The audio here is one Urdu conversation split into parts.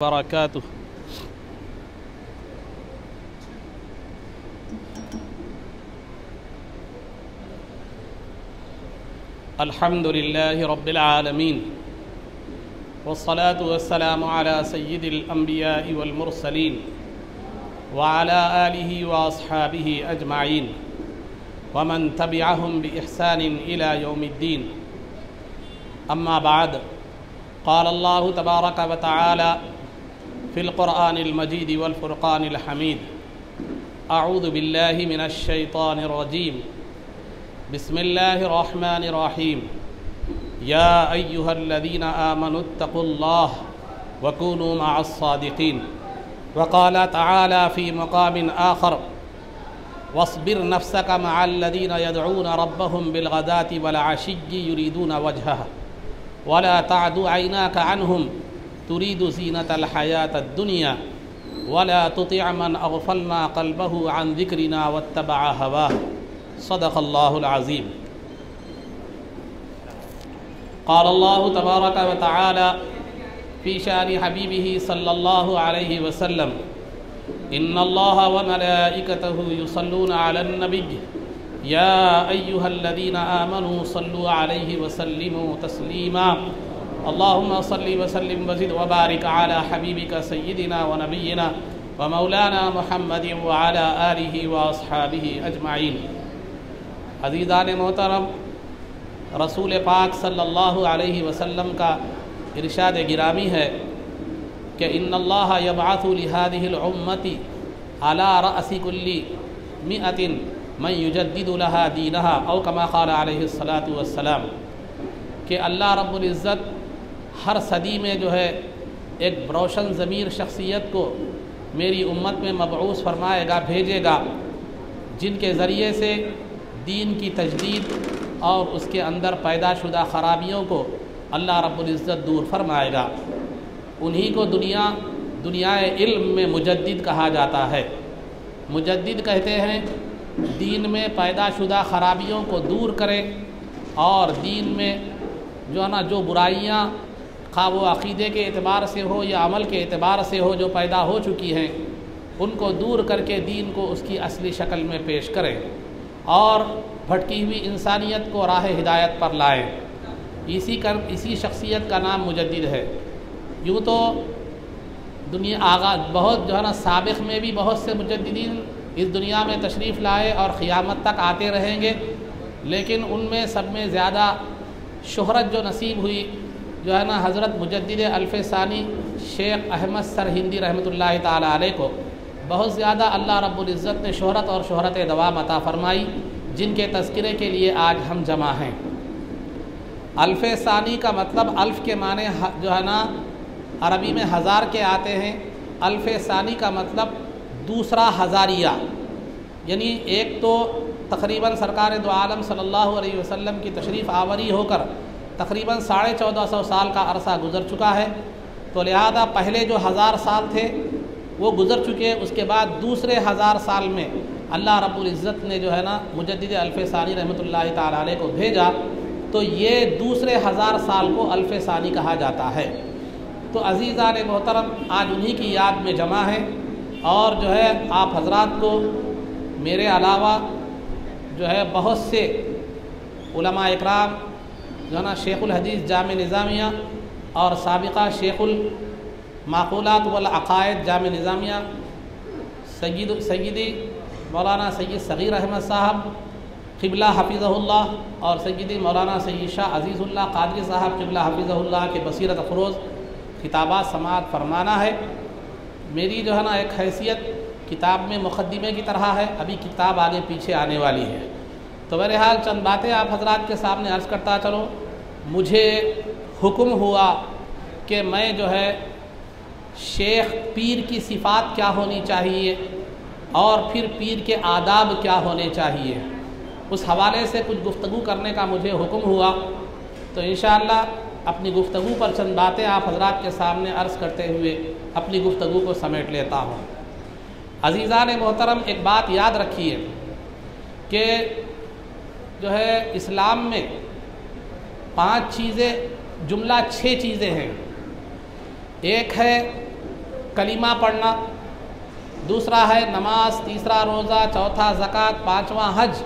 وبركاته. الحمد لله رب العالمين والصلاة والسلام على سيد الأنبياء والمرسلين وعلى آله وأصحابه أجمعين ومن تبعهم بإحسان إلى يوم الدين. أما بعد، قال الله تبارك وتعالى في القرآن المجيد والفرقان الحميد: أعوذ بالله من الشيطان الرجيم، بسم الله الرحمن الرحيم، يا أيها الذين آمنوا اتقوا الله وكونوا مع الصادقين. وقال تعالى في مقام آخر: واصبر نفسك مع الذين يدعون ربهم بالغداة والعشي يريدون وجهه ولا تعد عيناك عنهم تريد زينة الحياة الدنيا ولا تطع من أغفلنا قلبه عن ذكرنا واتبع هواه. صدق الله العظيم. قال الله تبارك وتعالى في شأن حبيبه صلى الله عليه وسلم: إن الله وملائكته يصلون على النبي يا أيها الذين آمنوا صلوا عليه وسلموا تسليما. اللهم صل وسلم وزد وبارك على حبيبك سيدنا ونبينا ومولانا محمد وعلى آله وأصحابه أجمعين. عزیزان محترم، رسول پاک صلی اللہ علیہ وسلم کا ارشاد گرامی ہے کہ ان اللہ یبعث لہذہ الامۃ علی رأس کل مئۃ من یجدد لها دینها او کما قال علیہ الصلاۃ والسلام، کہ اللہ رب العزت ہر صدی میں جو ہے ایک روشن ضمیر شخصیت کو میری امت میں مبعوث فرمائے گا، بھیجے گا، جن کے ذریعے سے دین کی تجدید اور اس کے اندر پیدا شدہ خرابیوں کو اللہ رب العزت دور فرمائے گا. انہی کو دنیائے علم میں مجدد کہا جاتا ہے. مجدد کہتے ہیں دین میں پیدا شدہ خرابیوں کو دور کرے اور دین میں جو برائیاں خواہ وہ عقیدے کے اعتبار سے ہو یا عمل کے اعتبار سے ہو جو پیدا ہو چکی ہیں، ان کو دور کر کے دین کو اس کی اصلی شکل میں پیش کریں اور بھٹکی ہوئی انسانیت کو راہ ہدایت پر لائیں. اسی شخصیت کا نام مجدد ہے. یوں تو بہت سابق میں بھی بہت سے مجددین اس دنیا میں تشریف لائے اور قیامت تک آتے رہیں گے، لیکن ان میں سب میں زیادہ شہرت جو نصیب ہوئی حضرت مجدد الف ثانی شیخ احمد سرہندی رحمۃ اللہ تعالیٰ علیہ کو بہت زیادہ اللہ رب العزت نے شہرت اور شہرت دوام عطا فرمائی، جن کے تذکرے کے لیے آج ہم جمع ہیں. الف ثانی کا مطلب الف کے معنی عربی میں ہزار کے آتے ہیں. الف ثانی کا مطلب دوسرا ہزاریہ، یعنی ایک تو تقریباً سرکار دو عالم صلی اللہ علیہ وسلم کی تشریف آوری ہو کر تقریباً 1450 سال کا عرصہ گزر چکا ہے، تو لہذا پہلے جو 1000 سال تھے وہ گزر چکے. اس کے بعد دوسرے 1000 سال میں اللہ رب العزت نے مجدد الف ثانی رحمۃ اللہ تعالیٰ علیہ کو بھیجا، تو یہ دوسرے 1000 سال کو الف ثانی کہا جاتا ہے. تو عزیزان محترم، آج انہی کی یاد میں جمع ہیں اور آپ حضرات کو میرے علاوہ بہت سے علماء اکرام شیخ الحدیث جامع نظامیہ اور سابقہ شیخ المعقولات والعقائد جامع نظامیہ سیدی مولانا سید صغیر احمد صاحب قبلہ حفظہ اللہ اور سیدی مولانا سید شاہ عزیز اللہ قادری صاحب قبلہ حفظہ اللہ کے بصیرت افروز خطابات سماعت فرمانا ہے. میری ایک حیثیت کتاب میں مقدمے کی طرح ہے، ابھی کتاب آگے پیچھے آنے والی ہے، تو بہرحال چند باتیں آپ حضرات کے سامنے عرض کرتا چلو. مجھے حکم ہوا کہ میں شیخ پیر کی صفات کیا ہونی چاہیے اور پھر پیر کے آداب کیا ہونے چاہیے، اس حوالے سے کچھ گفتگو کرنے کا مجھے حکم ہوا. تو انشاءاللہ اپنی گفتگو پر چند باتیں آپ حضرات کے سامنے عرض کرتے ہوئے اپنی گفتگو کو سمیٹ لیتا ہوں. عزیزان محترم، ایک بات یاد رکھیے کہ اسلام میں 5 چیزیں جملہ 6 چیزیں ہیں. ایک ہے کلمہ پڑھنا، دوسرا ہے نماز، تیسرا روزہ، چوتھا زکوٰۃ، پانچواں حج،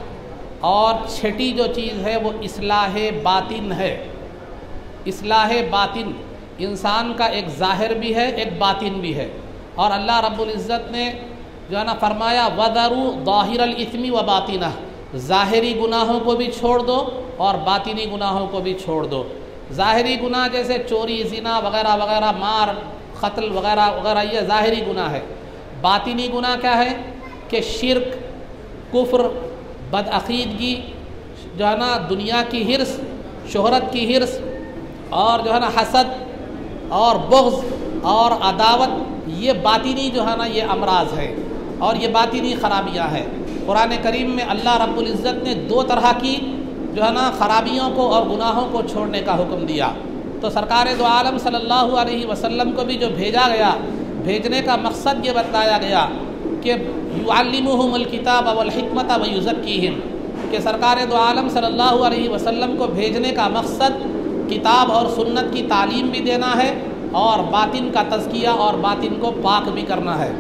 اور چھٹی جو چیز ہے وہ اصلاح باطن ہے۔ اصلاح باطن انسان کا ایک ظاہر بھی ہے، ایک باطن بھی ہے، اور اللہ رب العزت نے جو ہے نا فرمایا وَذَرُوا ظَاهِرَ الْإِثْمِ وَبَاطِنَهُ، ظاہری گناہوں کو بھی چھوڑ دو اور باطنی گناہوں کو بھی چھوڑ دو۔ ظاہری گناہ جیسے چوری، زنا وغیرہ وغیرہ، مار قتل وغیرہ وغیرہ، یہ ظاہری گناہ ہے۔ باطنی گناہ کیا ہے کہ شرک، کفر، بدعقیدگی، جو ہے نا دنیا کی حرص، شہرت کی حرص، اور جو ہے نا حسد اور بغض اور عداوت، یہ باطنی جو ہے نا یہ امراض ہے اور یہ باطنی خرابیاں ہیں۔ قرآن کریم میں اللہ رب العزت نے دو طرح کی جو ہے نا خرابیوں کو اور گناہوں کو چھوڑنے کا حکم دیا۔ تو سرکار دو عالم صلی اللہ علیہ وسلم کو بھی جو بھیجا گیا، بھیجنے کا مقصد یہ بتایا گیا کہ یعلمہم الکتاب والحکمت ویزکیہم، کہ سرکار دو عالم صلی اللہ علیہ وسلم کو بھیجنے کا مقصد کتاب اور سنت کی تعلیم بھی دینا ہے اور باطن کا تزکیہ اور باطن کو پاک بھی کرنا ہے۔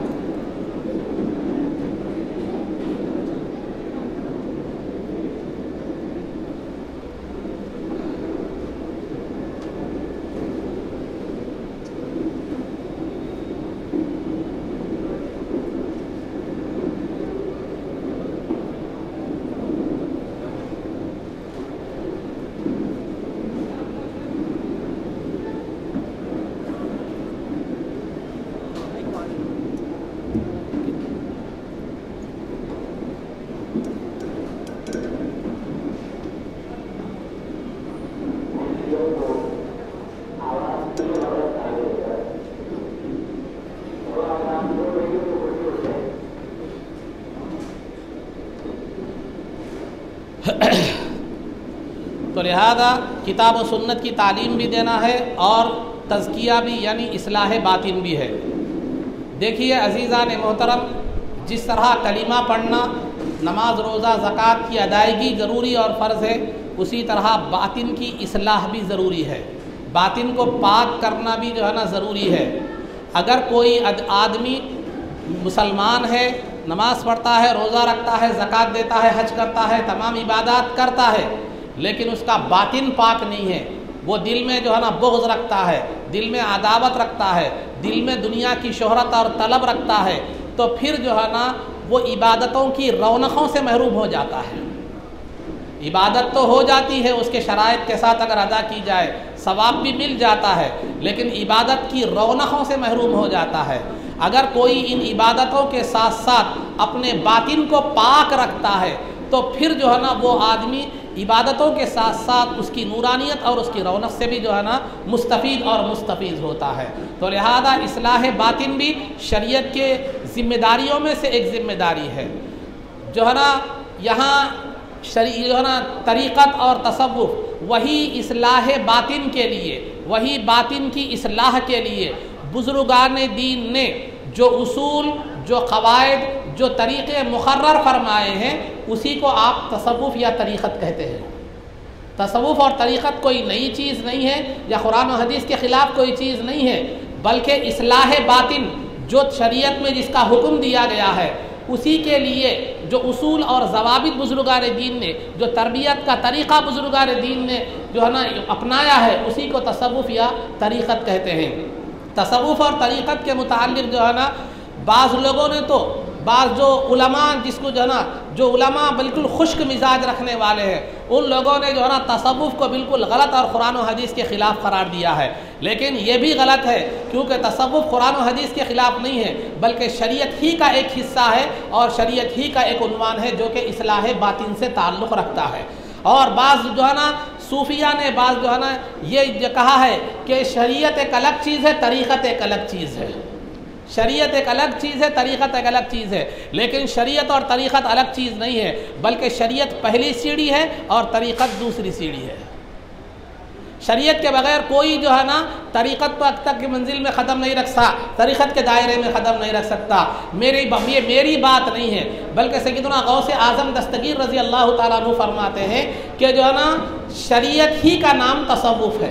تو لہذا کتاب و سنت کی تعلیم بھی دینا ہے اور تزکیہ بھی، یعنی اصلاح باطن بھی ہے۔ دیکھیے عزیزان محترم، جس طرح کلمہ پڑھنا، نماز، روزہ، زکوٰۃ کی ادائیگی ضروری اور فرض ہے، اسی طرح باطن کی اصلاح بھی ضروری ہے، باطن کو پاک کرنا بھی جو ہے نا ضروری ہے۔ اگر کوئی آدمی مسلمان ہے، نماز پڑھتا ہے، روزہ رکھتا ہے، زکوٰۃ دیتا ہے، حج کرتا ہے، تمام عبادات کرتا ہے، لیکن اس کا باطن پاک نہیں ہے، وہ دل میں جو ہے نا بغض رکھتا ہے، دل میں عداوت رکھتا ہے، دل میں دنیا کی شہرت اور طلب رکھتا ہے، تو پھر جو ہے نا وہ عبادتوں کی رونقوں سے محروم ہو جاتا ہے۔ عبادت تو ہو جاتی ہے اس کے شرائط کے ساتھ، اگر ادا کی جائے ثواب بھی مل جاتا ہے، لیکن عبادت کی رونقوں سے محروم ہو جاتا ہے۔ اگر کوئی ان عبادتوں کے ساتھ ساتھ اپنے باطن کو پاک رکھتا ہے تو پھر جو ہے نا وہ آدمی عبادتوں کے ساتھ ساتھ اس کی نورانیت اور اس کی رونق سے بھی جو ہے نا مستفید اور مستفیض ہوتا ہے۔ تو لہذا اصلاح باطن بھی شریعت کے ذمہ داریوں میں سے ایک ذمہ داری ہے۔ جو ہے نا یہاں جو ہے نا طریقت اور تصوف، وہی اصلاح باطن کے لیے، وہی باطن کی اصلاح کے لیے بزرگان دین نے جو اصول، جو قواعد، جو طریقے مقرر فرمائے ہیں، اسی کو آپ تصوف یا طریقت کہتے ہیں۔ تصوف اور طریقت کوئی نئی چیز نہیں ہے یا قرآن و حدیث کے خلاف کوئی چیز نہیں ہے، بلکہ اصلاح باطن جو شریعت میں جس کا حکم دیا گیا ہے، اسی کے لیے جو اصول اور ضوابط بزرگان دین نے، جو تربیت کا طریقہ بزرگان دین نے جو ہے نا اپنایا ہے، اسی کو تصوف یا طریقت کہتے ہیں۔ تصوف اور طریقت کے متعلق جو ہے نا بعض لوگوں نے تو، بعض جو علماء جس کو جو ہے نا جو علماء بالکل خشک مزاج رکھنے والے ہیں، ان لوگوں نے جو ہے نا تصوف کو بالکل غلط اور قرآن و حدیث کے خلاف قرار دیا ہے، لیکن یہ بھی غلط ہے، کیونکہ تصوف قرآن و حدیث کے خلاف نہیں ہے، بلکہ شریعت ہی کا ایک حصہ ہے اور شریعت ہی کا ایک عنوان ہے جو کہ اصلاح باطن سے تعلق رکھتا ہے۔ اور بعض جو ہے نا صوفیہ نے بعض جو ہے نا یہ کہا ہے کہ شریعت ایک الگ چیز ہے، طریقت ایک الگ چیز ہے۔ شریعت ایک الگ چیز ہے، طریقت ایک الگ چیز ہے، لیکن شریعت اور طریقت الگ چیز نہیں ہے، بلکہ شریعت پہلی سیڑھی ہے اور طریقت دوسری سیڑھی ہے۔ شریعت کے بغیر کوئی جو ہے نا طریقت تک کی منزل میں قدم نہیں رکھ سکتا، طریقت کے دائرے میں قدم نہیں رکھ سکتا۔ میری بات نہیں ہے، بلکہ سیدنا غوث اعظم دستگیر رضی اللہ تعالیٰ عنہ فرماتے ہیں کہ جو ہے نا شریعت ہی کا نام تصوف ہے،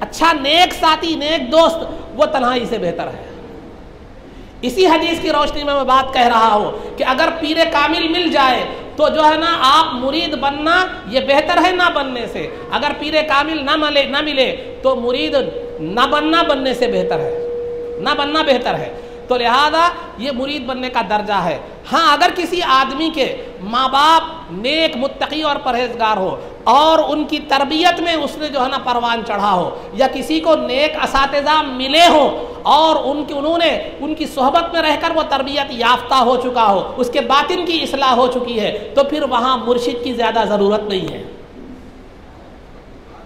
اچھا نیک ساتھی، نیک دوست وہ تنہائی سے بہتر ہے۔ اسی حدیث کی روشنی میں بات کہہ رہا ہوں کہ اگر پیر کامل مل جائے تو جو ہے نا آپ مرید بننا یہ بہتر ہے نہ بننے سے، اگر پیر کامل نہ ملے تو مرید نہ بننے سے بہتر ہے، نہ بننا بہتر ہے۔ تو لہذا یہ مرید بننے کا درجہ ہے۔ ہاں اگر کسی آدمی کے ماں باپ نیک متقی اور پرہیزگار ہو اور ان کی تربیت میں اس نے جو ہے نا پروان چڑھا ہو، یا کسی کو نیک اساتذہ ملے ہوں اور انہوں نے ان کی صحبت میں رہ کر وہ تربیت یافتہ ہو چکا ہو، اس کے باطن کی اصلاح ہو چکی ہے، تو پھر وہاں مرشد کی زیادہ ضرورت نہیں ہے،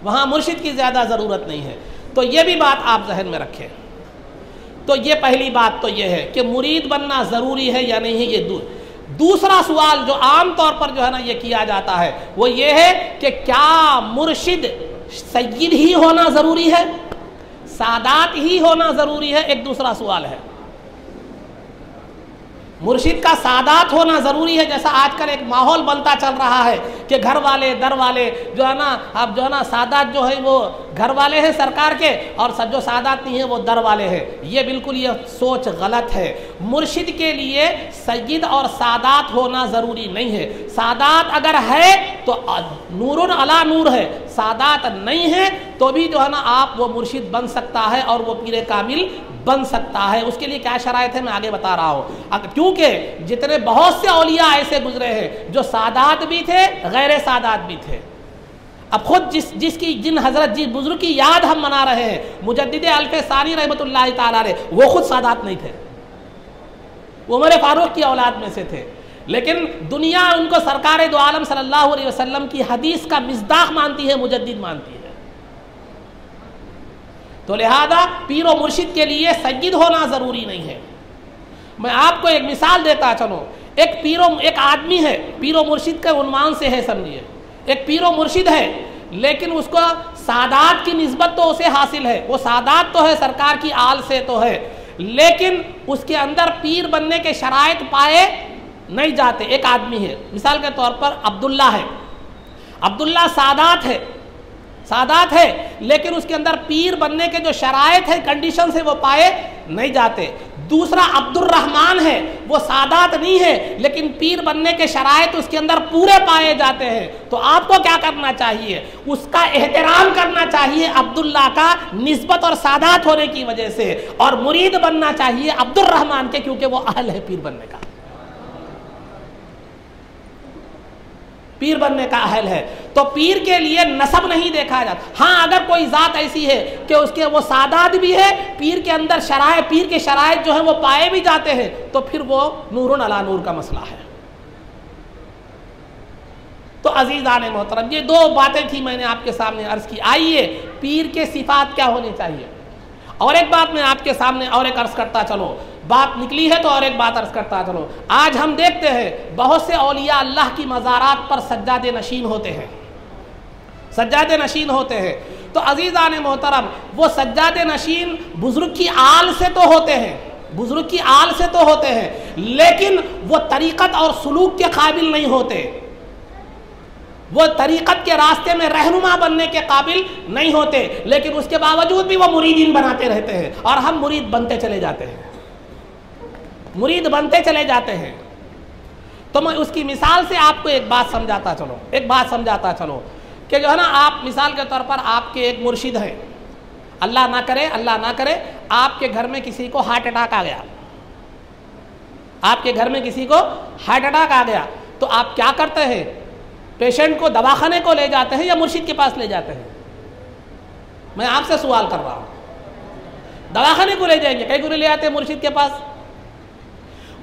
وہاں مرشد کی زیادہ ضرورت نہیں ہے۔ تو یہ بھی بات آپ ذہن میں رکھیں۔ تو یہ پہلی بات تو یہ ہے کہ مرید بننا ضروری ہے یا نہیں ہے، یہ دوسرا سوال جو عام طور پر جو ہے نا یہ کیا جاتا ہے وہ یہ ہے کہ کیا مرشد سید ہی ہونا ضروری ہے، سادات ہی ہونا ضروری ہے؟ ایک دوسرا سوال ہے۔ مرشد کا سادات ہونا ضروری ہے، جیسا آج کل ایک ماحول بنتا چل رہا ہے کہ گھر والے در والے جو ہے نا، اب جو ہے نا سادات جو ہے وہ گھر والے ہیں سرکار کے، اور جو سادات نہیں ہیں وہ در والے ہیں۔ یہ بالکل یہ سوچ غلط ہے۔ مرشد کے لیے سید اور سادات ہونا ضروری نہیں ہے۔ سادات اگر ہے تو نور علی نور ہے، سادات نہیں ہے تو بھی جو ہے نا آپ وہ مرشد بن سکتا ہے اور وہ پیر کامل بن سکتا ہے۔ اس کے لیے کیا شرائط ہے میں آگے بتا رہا ہوں، کیونکہ جتنے بہت سے اولیاء ایسے گزرے ہیں جو سادات بھی تھے غیر سادات بھی تھے۔ اب خود جن حضرت جی بزرگ کی یاد ہم منا رہے ہیں، مجدد الف ثانی رحمۃ اللہ تعالی علیہ، وہ خود سادات نہیں تھے، وہ عمر فاروق کی اولاد میں سے تھے، لیکن دنیا ان کو سرکار دو عالم صلی اللہ علیہ وسلم کی حدیث کا مصداق مانتی ہے، مجدد مانتی ہے۔ تو لہذا پیر و مرشد کے لیے سید ہونا ضروری نہیں ہے۔ میں آپ کو ایک مثال دیتا چلوں، ایک آدمی ہے، پیر و مرشد کے عنوان سے ہے سمجھیے، ایک پیر و مرشد ہے لیکن اس کو سادات کی نسبت تو اسے حاصل ہے، وہ سادات تو ہے سرکار کی آل سے تو ہے، لیکن اس کے اندر پیر بننے کے شرائط پائے نہیں جاتے۔ ایک آدمی ہے، مثال کے طور پر عبداللہ ہے، عبداللہ سادات ہے لیکن اس کے اندر پیر بننے کے جو شرائط ہیں کنڈیشنز ہیں وہ پائے نہیں جاتے۔ دوسرا عبد الرحمن ہے، وہ سادات نہیں ہے لیکن پیر بننے کے شرائط اس کے اندر پورے پائے جاتے ہیں۔ تو آپ کو کیا کرنا چاہیے؟ اس کا احترام کرنا چاہیے عبداللہ کا نسبت اور سادات ہونے کی وجہ سے، اور مرید بننا چاہیے عبد الرحمن کے کیونکہ وہ اہل ہے پیر بننے کا، پیر بننے کا اہل ہے۔ تو پیر کے لیے نسب نہیں دیکھا جاتا۔ ہاں اگر کوئی ذات ایسی ہے کہ اس کے وہ سادات بھی ہے، پیر کے اندر پیر کے شرائط جو ہیں وہ پائے بھی جاتے ہیں، تو پھر وہ نور علی نور کا مسئلہ ہے۔ تو عزیزان محترم، یہ دو باتیں تھی میں نے آپ کے سامنے عرض کی۔ آئیے پیر کے صفات کیا ہونے چاہیے، اور ایک بات میں آپ کے سامنے اور ایک عرض کرتا چلو، بات نکلی ہے تو اور ایک بات عرض کرتا چلو۔ آج ہم دیکھتے ہیں بہت سے اولیاء اللہ کی مزارات پر سجادے نشین ہوتے ہیں، سجادے نشین ہوتے ہیں۔ تو عزیزان محترم، وہ سجادے نشین بزرگ کی آل سے تو ہوتے ہیں، بزرگ کی آل سے تو ہوتے ہیں، لیکن وہ طریقت اور سلوک کے قابل نہیں ہوتے، وہ طریقت کے راستے میں رہنما بننے کے قابل نہیں ہوتے، لیکن اس کے باوجود بھی وہ مریدین بناتے رہتے ہیں، اور ہم مرید بنتے چلے جاتے ہیں، مرید بنتے چلے جاتے ہیں۔ تو میں اس کی مثال سے آپ کو ایک بات سمجھاتا چلوں کہ جو ہے نا، آپ مثال کے طور پر آپ کے ایک مرشد ہیں، اللہ نہ کرے آپ کے گھر میں کسی کو ہارٹ اٹیک آ گیا، آپ کے گھر میں کسی کو ہارٹ اٹیک آ گیا، تو آپ کیا کرتے ہیں؟ پیشنٹ کو دواخانے کو لے جاتے ہیں یا مرشد کے پاس لے جاتے ہیں؟ میں آپ سے سوال کر رہا ہوں۔ دواخانے کو لے جائیں گے، کہیں کو لے آتے ہیں مرشد کے پاس؟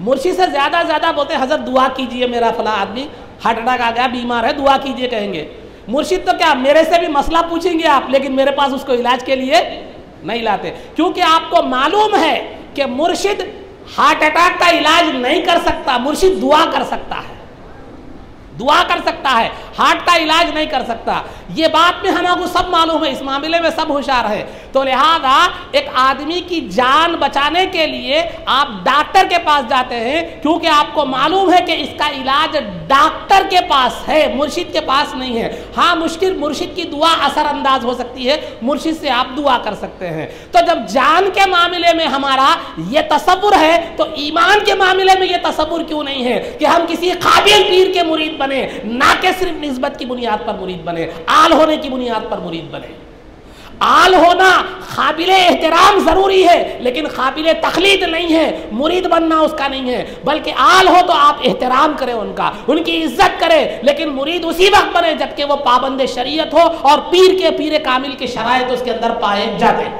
مرشد سے زیادہ بولتے ہیں حضرت دعا کیجئے، میرا فلاں آدمی ہارٹ اٹیک آ گیا، بیمار ہے، دعا کیجئے کہیں گے۔ مرشد تو کیا میرے سے بھی مسئلہ پوچھیں گے آپ، لیکن میرے پاس اس کو علاج کے لیے نہیں لاتے، کیونکہ آپ کو معلوم ہے کہ مرشد ہارٹ اٹیک کا علاج نہیں کر سکتا، مرشد دعا کر سکتا ہے، دعا کر سکتا ہے، ہارٹ کا علاج نہیں کر سکتا. یہ بات میں ہم کو سب معلوم ہے، اس معاملے میں سب ہوشیار ہے. تو لہذا ایک آدمی کی جان بچانے کے لیے آپ ڈاکٹر کے پاس جاتے ہیں، کیونکہ آپ کو معلوم ہے کہ اس کا علاج ڈاکٹر کے پاس ہے، مرشد کے پاس نہیں ہے. ہاں مرشد کی دعا اثر انداز ہو سکتی ہے، مرشد سے آپ دعا کر سکتے ہیں. تو جب جان کے معاملے میں ہمارا یہ تصور ہے تو ایمان کے معاملے میں یہ تصور کیوں نہیں ہے کہ ہم کسی قابل پیر کے مرید بنے، نہ کہ صرف نسبت کی بنیاد پر مرید بنے، آل ہونے کی بنیاد پر مرید بنے. آل ہونا قابل احترام ضروری ہے لیکن قابل تقلید نہیں ہے. مرید بننا اس کا نہیں ہے، بلکہ آل ہو تو آپ احترام کریں ان کا، ان کی عزت کریں، لیکن مرید اسی وقت بنے جبکہ وہ پابند شریعت ہو اور پیر کامل کے شرائط اس کے اندر پائے جاتے ہیں.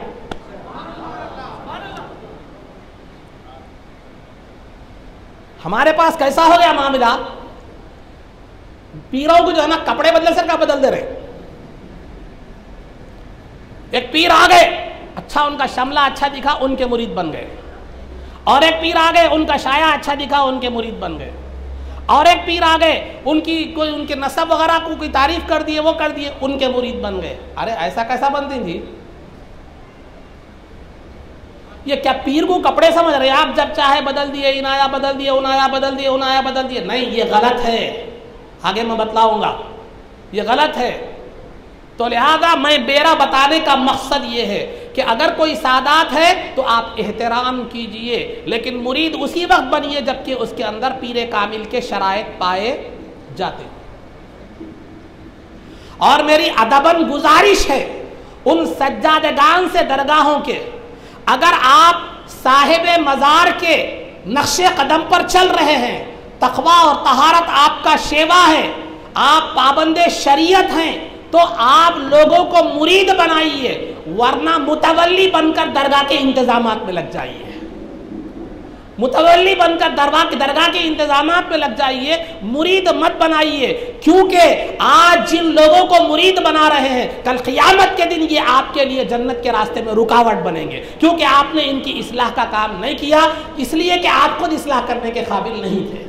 ہمارے پاس کیسا ہو گیا معاملہ، پیروں کو جو ہے نا کپڑے بدلے سے کا بدل دے رہے. ایک پیر آ گئے، اچھا ان کا شملہ اچھا دکھا، ان کے مرید بن گئے. اور ایک پیر آ گئے، ان کا شایا اچھا دکھا، ان کے مرید بن گئے. اور ایک پیر آ گئے، ان کے نسب وغیرہ کو کوئی تعریف کر دیے، وہ کر دیے، ان کے مرید بن گئے. ارے ایسا کیسا بنتے ہیں جی؟ یہ کیا پیر کو کپڑے سمجھ رہے ہیں آپ؟ جب چاہے بدل دیے، انایا بدل دیے، انایا بدل دیے، انایا بدل دیے. نہیں، یہ غلط ہے، آگے میں بتلاؤں گا، یہ غلط ہے. تو لہذا میں بیرا بتانے کا مقصد یہ ہے کہ اگر کوئی سادات ہے تو آپ احترام کیجئے، لیکن مرید اسی وقت بنیے جبکہ اس کے اندر پیر کامل کے شرائط پائے جاتے. اور میری ادباً گزارش ہے ان سجادگان سے درگاہوں کے، اگر آپ صاحب مزار کے نقش قدم پر چل رہے ہیں، تقویٰ اور طہارت آپ کا شیوا ہے، آپ پابند شریعت ہیں، تو آپ لوگوں کو مرید بنائیے، ورنہ متولی بن کر درگاہ کے انتظامات میں لگ جائیے. متولی بن کر درگاہ کے انتظامات میں لگ جائیے، مرید مت بنائیے. کیونکہ آج جن لوگوں کو مرید بنا رہے ہیں، کل قیامت کے دن یہ آپ کے لیے جنت کے راستے میں رکاوٹ بنیں گے، کیونکہ آپ نے ان کی اصلاح کا کام نہیں کیا، اس لیے کہ آپ خود اصلاح کرنے کے قابل نہیں تھے.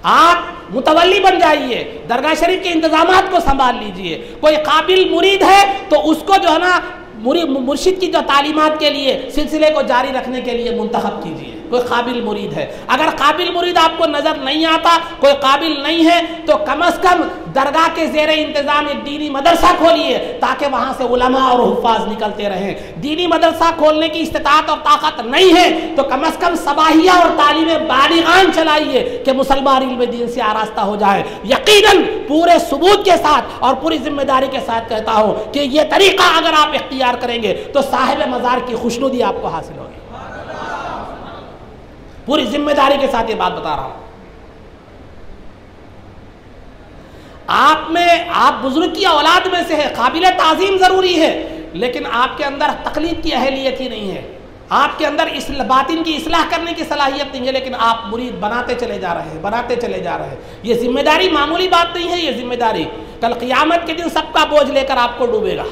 آپ متولی بن جائیے، درگاہ شریف کے انتظامات کو سنبھال لیجئے. کوئی قابل مرید ہے تو اس کو جو ہے نا مرشد کی جو تعلیمات کے لیے سلسلے کو جاری رکھنے کے لیے منتخب کیجئے. کوئی قابل مرید ہے، اگر قابل مرید آپ کو نظر نہیں آتا، کوئی قابل نہیں ہے، تو کم از کم درگاہ کے زیر انتظام ایک دینی مدرسہ کھولیے تاکہ وہاں سے علماء اور حفاظ نکلتے رہیں. دینی مدرسہ کھولنے کی استطاعت اور طاقت نہیں ہے تو کم از کم صباحیہ اور تعلیم بالغان چلائیے کہ مسلمان علم دین سے آراستہ ہو جائے. یقیناً پورے ثبوت کے ساتھ اور پوری ذمہ داری کے ساتھ کہتا ہوں کہ یہ طریقہ اگر آپ اختیار کریں گے تو صاحب مزار کی خوشنودی آپ کو حاصل ہوگی. پوری ذمہ داری کے ساتھ یہ بات بتا رہا ہوں. آپ بزرگ کی اولاد میں سے ہے، قابل تعظیم ضروری ہے، لیکن آپ کے اندر تقلید کی اہلیت ہی نہیں ہے. آپ کے اندر باطن کی اصلاح کرنے کی صلاحیت نہیں ہے، لیکن آپ مرید بناتے چلے جا رہے ہیں، بناتے چلے جا رہے ہیں. یہ ذمہ داری معمولی بات نہیں ہے. یہ ذمہ داری کل قیامت کے دن سب کا بوجھ لے کر آپ کو ڈوبے گا.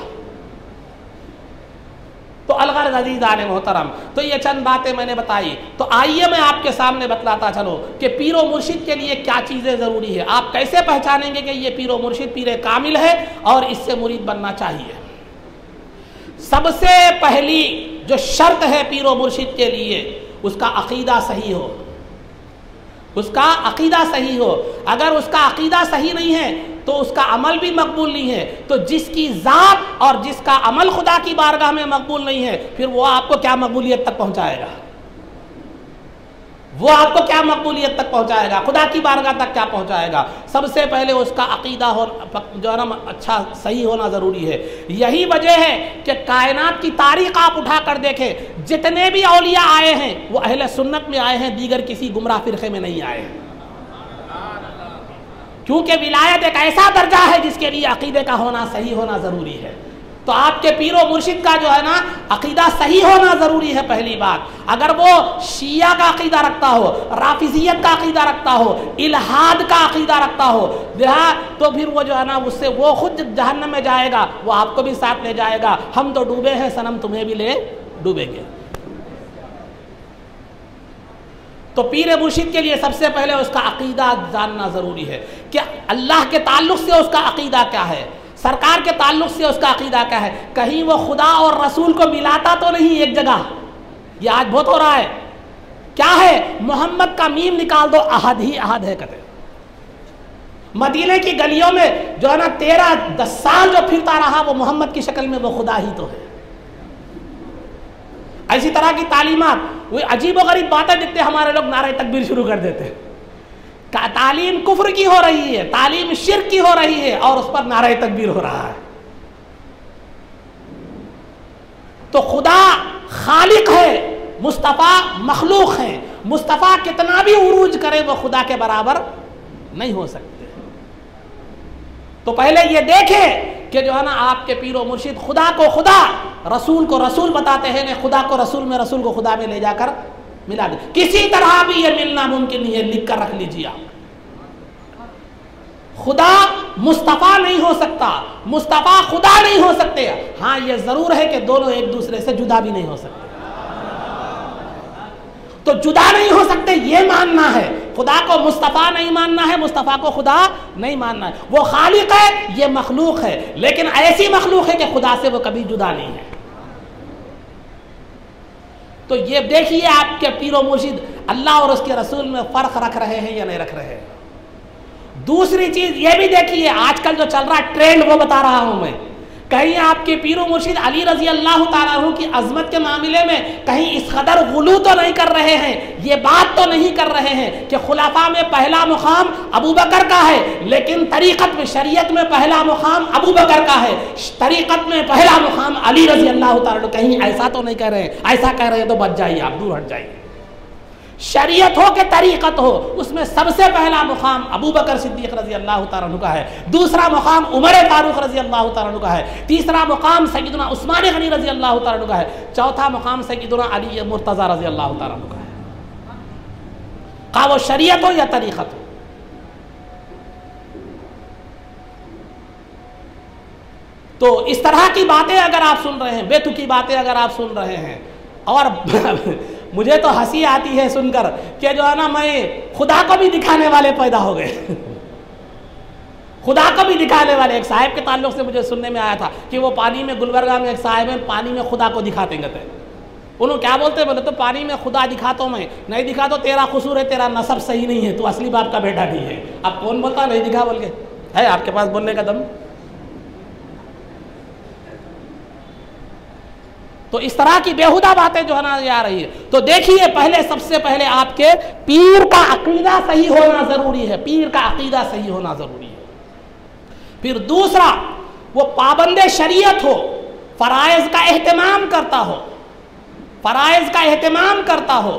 تو الغرض عزیزان محترم، تو یہ چند باتیں میں نے بتائی. تو آئیے میں آپ کے سامنے بتلاتا چلو کہ پیر و مرشد کے لیے کیا چیزیں ضروری ہے. آپ کیسے پہچانیں گے کہ یہ پیر و مرشد پیر کامل ہے اور اس سے مرید بننا چاہیے. سب سے پہلی جو شرط ہے پیر و مرشد کے لیے، اس کا عقیدہ صحیح ہو. اس کا عقیدہ صحیح ہو. اگر اس کا عقیدہ صحیح نہیں ہے تو اس کا عمل بھی مقبول نہیں ہے. تو جس کی ذات اور جس کا عمل خدا کی بارگاہ میں مقبول نہیں ہے، پھر وہ آپ کو کیا مقبولیت تک پہنچائے گا؟ وہ آپ کو کیا مقبولیت تک پہنچائے گا؟ خدا کی بارگاہ تک کیا پہنچائے گا؟ سب سے پہلے اس کا عقیدہ جو ہے نا اچھا صحیح ہونا ضروری ہے. یہی وجہ ہے کہ کائنات کی تاریخ آپ اٹھا کر دیکھیں، جتنے بھی اولیاء آئے ہیں وہ اہل سنت میں آئے ہیں، دیگر کسی گمراہ فرقے میں نہیں آئے ہیں. کیونکہ ولایت ایک ایسا درجہ ہے جس کے لیے عقیدے کا ہونا صحیح ہونا ضروری ہے. تو آپ کے پیر و مرشد کا جو ہے نا عقیدہ صحیح ہونا ضروری ہے. پہلی بات، اگر وہ شیعہ کا عقیدہ رکھتا ہو، رافضیت کا عقیدہ رکھتا ہو، الہاد کا عقیدہ رکھتا ہو، تو پھر وہ جو ہے نا اس سے وہ خود جہنم میں جائے گا، وہ آپ کو بھی ساتھ لے جائے گا. ہم تو ڈوبے ہیں صنم، تمہیں بھی لے ڈوبیں گے. تو پیر مرشد کے لیے سب سے پہلے اس کا عقیدہ جاننا ضروری ہے کہ اللہ کے تعلق سے اس کا عقیدہ کیا ہے، سرکار کے تعلق سے اس کا عقیدہ کیا ہے، کہیں وہ خدا اور رسول کو ملاتا تو نہیں ایک جگہ، یہ آج بہت ہو رہا ہے. کیا ہے؟ محمد کا میم نکال دو، احد ہی احد ہے کہتے. مدینے کی گلیوں میں جو ہے نا 13-10 سال جو پھرتا رہا وہ محمد کی شکل میں وہ خدا ہی تو ہے. ایسی طرح کی تعلیمات، وہ عجیب و غریب باتیں دیکھتے ہمارے لوگ نعرہ تکبیر شروع کر دیتے ہیں. تعلیم کفر کی ہو رہی ہے، تعلیم شرک کی ہو رہی ہے اور اس پر نعرہ تکبیر ہو رہا ہے. تو خدا خالق ہے، مصطفیٰ مخلوق ہے. مصطفیٰ کتنا بھی عروج کرے وہ خدا کے برابر نہیں ہو سکتے. تو پہلے یہ دیکھیں کہ جو ہے نا آپ کے پیر و مرشد خدا کو خدا، رسول کو رسول بتاتے ہیں، خدا کو رسول میں، رسول کو خدا میں لے جا کر ملا دے. کسی طرح بھی یہ ملنا ممکن نہیں ہے، لکھ کر رکھ لیجیے آپ. خدا مصطفیٰ نہیں ہو سکتا، مصطفیٰ خدا نہیں ہو سکتے. ہاں یہ ضرور ہے کہ دونوں ایک دوسرے سے جدا بھی نہیں ہو سکتے. تو جدا نہیں ہو سکتے یہ ماننا ہے. خدا کو مصطفیٰ نہیں ماننا ہے، مصطفیٰ کو خدا نہیں ماننا ہے. وہ خالق ہے، یہ مخلوق ہے، لیکن ایسی مخلوق ہے کہ خدا سے وہ کبھی جدا نہیں ہے. تو یہ دیکھیے آپ کے پیر و مرشد اللہ اور اس کے رسول میں فرق رکھ رہے ہیں یا نہیں رکھ رہے ہیں. دوسری چیز یہ بھی دیکھیے، آج کل جو چل رہا ہے ٹرینڈ وہ بتا رہا ہوں میں. کہیں آپ کے پیر و مرشد علی رضی اللہ تعالیٰ عنہ کی عظمت کے معاملے میں کہیں اس قدر غلو تو نہیں کر رہے ہیں، یہ بات تو نہیں کر رہے ہیں کہ خلفاء میں پہلا مقام ابو بکر کا ہے، لیکن طریقت میں، شریعت میں پہلا مقام ابو بکر کا ہے، طریقت میں پہلا مقام علی رضی اللہ تعالیٰ عنہ. کہیں ایسا تو نہیں کہہ رہے ہیں؟ ایسا کہہ رہے ہیں تو بچ جائیے آپ، دور ہٹ جائیے. شریعت ہو کہ طریقت ہو، اس میں سب سے پہلا مقام ابو بکر صدیق رضی اللہ تعالیٰ عنہ کا ہے، دوسرا مقام عمر فاروق رضی اللہ تعالیٰ عنہ کا ہے، تیسرا مقام سیدنا عثمان غنی رضی اللہ تعالیٰ عنہ کا ہے، چوتھا مقام سیدنا علی مرتضی رضی اللہ تعالیٰ عنہ کا ہے. خواہ وہ شریعت ہو یا طریقت ہو. تو اس طرح کی باتیں اگر آپ سن رہے ہیں، بے تکی باتیں اگر آپ سن رہے ہیں، اور مجھے تو ہنسی آتی ہے سن کر کہ جو ہے نا میں خدا کو بھی دکھانے والے پیدا ہو گئے. خدا کو بھی دکھانے والے. ایک صاحب کے تعلق سے مجھے سننے میں آیا تھا کہ وہ پانی میں، گلبرگہ میں ایک صاحب ہیں، پانی میں خدا کو دکھاتے گئے. انہوں کیا بولتے؟ بولے تو پانی میں خدا دکھاتا ہوں میں نہیں دکھا تو تیرا قصور ہے، تیرا نسب صحیح نہیں ہے، تو اصلی باپ کا بیٹا نہیں ہے. اب کون بولتا نہیں دکھا بول کے؟ ہے آپ کے پاس بولنے کا دم؟ تو اس طرح کی بیہودہ باتیں جو ہے نا یہ آ رہی ہے. تو دیکھیے پہلے، سب سے پہلے آپ کے پیر کا عقیدہ صحیح ہونا ضروری ہے. پیر کا عقیدہ صحیح ہونا ضروری ہے. پھر دوسرا، وہ پابند شریعت ہو، فرائض کا اہتمام کرتا ہو، فرائض کا اہتمام کرتا ہو،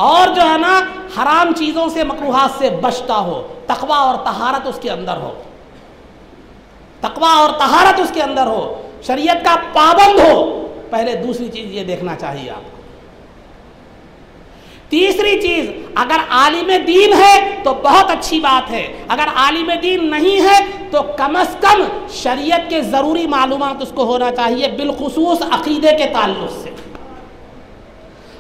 اور جو ہے نا حرام چیزوں سے، مکروہات سے بچتا ہو. تقوی اور طہارت اس کے اندر ہو، تقوی اور طہارت اس کے اندر ہو، شریعت کا پابند ہو. پہلے دوسری چیز یہ دیکھنا چاہیے آپ کو. تیسری چیز، اگر عالم دین ہے تو بہت اچھی بات ہے، اگر عالم دین نہیں ہے تو کم از کم شریعت کے ضروری معلومات اس کو ہونا چاہیے، بالخصوص عقیدے کے تعلق سے.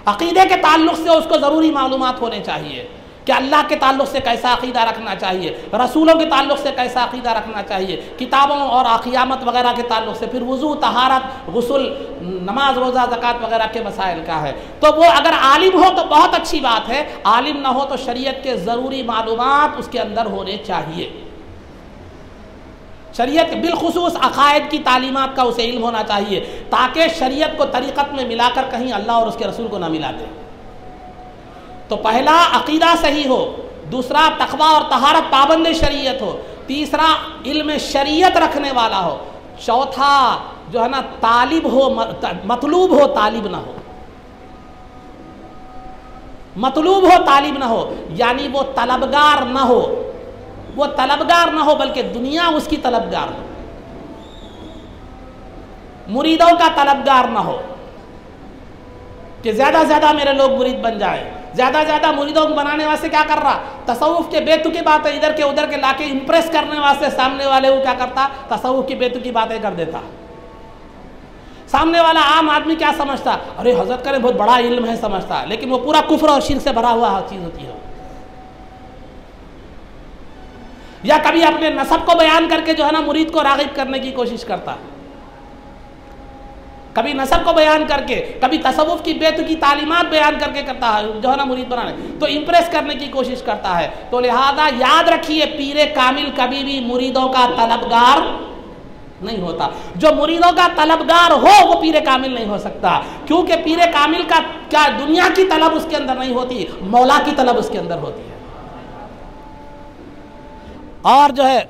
عقیدے کے تعلق سے اس کو ضروری معلومات ہونے چاہیے کہ اللہ کے تعلق سے کیسا عقیدہ رکھنا چاہیے، رسولوں کے تعلق سے کیسا عقیدہ رکھنا چاہیے، کتابوں اور قیامت وغیرہ کے تعلق سے، پھر وضو، طہارت، غسل، نماز، روزہ، زکوٰۃ وغیرہ کے مسائل کا ہے. تو وہ اگر عالم ہو تو بہت اچھی بات ہے، عالم نہ ہو تو شریعت کے ضروری معلومات اس کے اندر ہونے چاہیے. شریعت بالخصوص عقائد کی تعلیمات کا اسے علم ہونا چاہیے، تاکہ شریعت کو طریقت میں ملا کر کہیں اللہ اور اس کے رسول کو نہ ملا دے. تو پہلا عقیدہ صحیح ہو، دوسرا تقوی اور طہارت پابند شریعت ہو، تیسرا علم شریعت رکھنے والا ہو، چوتھا جو ہے نا طالب ہو، مطلوب ہو، طالب نہ ہو. مطلوب ہو، طالب نہ ہو، یعنی وہ طلبگار نہ ہو، وہ طلبگار نہ ہو بلکہ دنیا اس کی طلبگار ہو، مریدوں کا طلبگار نہ ہو کہ زیادہ زیادہ میرے لوگ مرید بن جائیں. زیادہ زیادہ مریدوں کو بنانے واسطے کیا کر رہا؟ تصوف کے بے تکی باتیں ادھر کے ادھر کے لا کے امپریس کرنے واسطے سامنے والے کو کیا کرتا؟ تصوف کی بے تکی باتیں کر دیتا. سامنے والا عام آدمی کیا سمجھتا؟ ارے حضرت کرے بہت بڑا علم ہے سمجھتا، لیکن وہ پورا کفر اور شرک سے بھرا ہوا چیز ہوتی ہے. یا کبھی اپنے نسب کو بیان کر کے جو ہے نا مرید کو راغب کرنے کی کوشش کرتا ہے، کبھی نسب کو بیان کر کے، کبھی تصوف کی بیت کی تعلیمات بیان کر کے کرتا ہے جو ہے نا مرید بنانے، تو امپریس کرنے کی کوشش کرتا ہے. تو لہذا یاد رکھیے پیر کامل کبھی بھی مریدوں کا طلبگار نہیں ہوتا. جو مریدوں کا طلبگار ہو وہ پیر کامل نہیں ہو سکتا، کیونکہ پیر کامل کا کیا دنیا کی طلب اس کے اندر نہیں ہوتی، مولا کی طلب اس کے اندر ہوتی ہے. اور جو ہے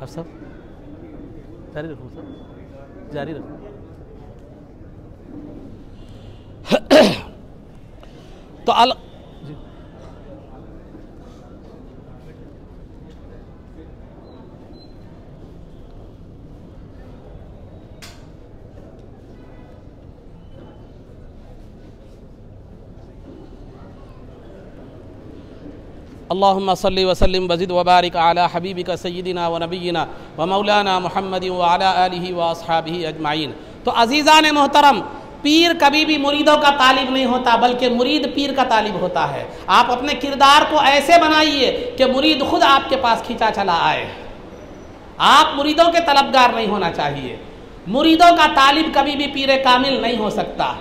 صاحب جاری رکھو، صاحب جاری رکھو. تو اللہم صلی وسلم وزد وبارک علی حبیبک سیدنا و نبینا و مولانا محمد وعلی آلہ و اصحابہ اجمعین. تو عزیزان محترم، پیر کبھی بھی مریدوں کا طالب نہیں ہوتا، بلکہ مرید پیر کا طالب ہوتا ہے. آپ اپنے کردار کو ایسے بنائیے کہ مرید خود آپ کے پاس کھینچا چلا آئے. آپ مریدوں کے طلبگار نہیں ہونا چاہیے. مریدوں کا طالب کبھی بھی پیر کامل نہیں ہو سکتا.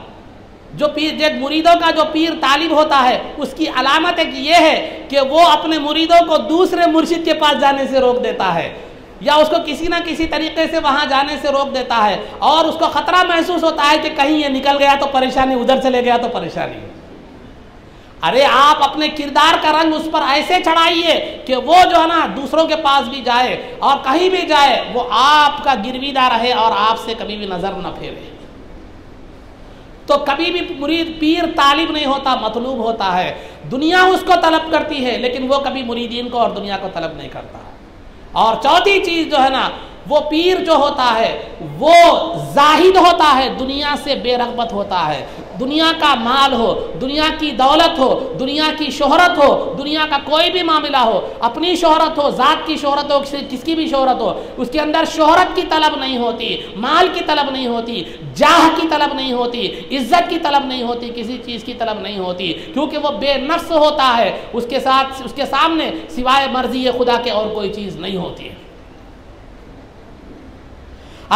جو پیر مریدوں کا جو پیر طالب ہوتا ہے اس کی علامت ایک یہ ہے کہ وہ اپنے مریدوں کو دوسرے مرشد کے پاس جانے سے روک دیتا ہے، یا اس کو کسی نہ کسی طریقے سے وہاں جانے سے روک دیتا ہے، اور اس کو خطرہ محسوس ہوتا ہے کہ کہیں یہ نکل گیا تو پریشانی، ادھر چلے گیا تو پریشانی. ارے آپ اپنے کردار کا رنگ اس پر ایسے چڑھائیے کہ وہ جو ہے نا دوسروں کے پاس بھی جائے اور کہیں بھی جائے وہ آپ کا گرویدہ رہے اور آپ سے کبھی بھی نظر نہ پھیرے. تو کبھی بھی مرید پیر طالب نہیں ہوتا، مطلوب ہوتا ہے. دنیا اس کو طلب کرتی ہے لیکن وہ کبھی مریدین کو اور دنیا کو طلب نہیں کرتا. اور چوتھی چیز جو ہے نا، وہ پیر جو ہوتا ہے وہ زاہد ہوتا ہے، دنیا سے بے رغبت ہوتا ہے. دنیا کا مال ہو، دنیا کی دولت ہو، دنیا کی شہرت ہو، دنیا کا کوئی بھی معاملہ ہو، اپنی شہرت ہو، ذات کی شہرت ہو، کس کی بھی شہرت ہو، اس کے اندر شہرت کی طلب نہیں ہوتی، مال کی طلب نہیں ہوتی، جاہ کی طلب نہیں ہوتی، عزت کی طلب نہیں ہوتی، کسی چیز کی طلب نہیں ہوتی، کیونکہ وہ بے نفس ہوتا ہے. اس کے سامنے سوائے مرضی خدا کے اور کوئی چیز نہیں ہوتی ہے.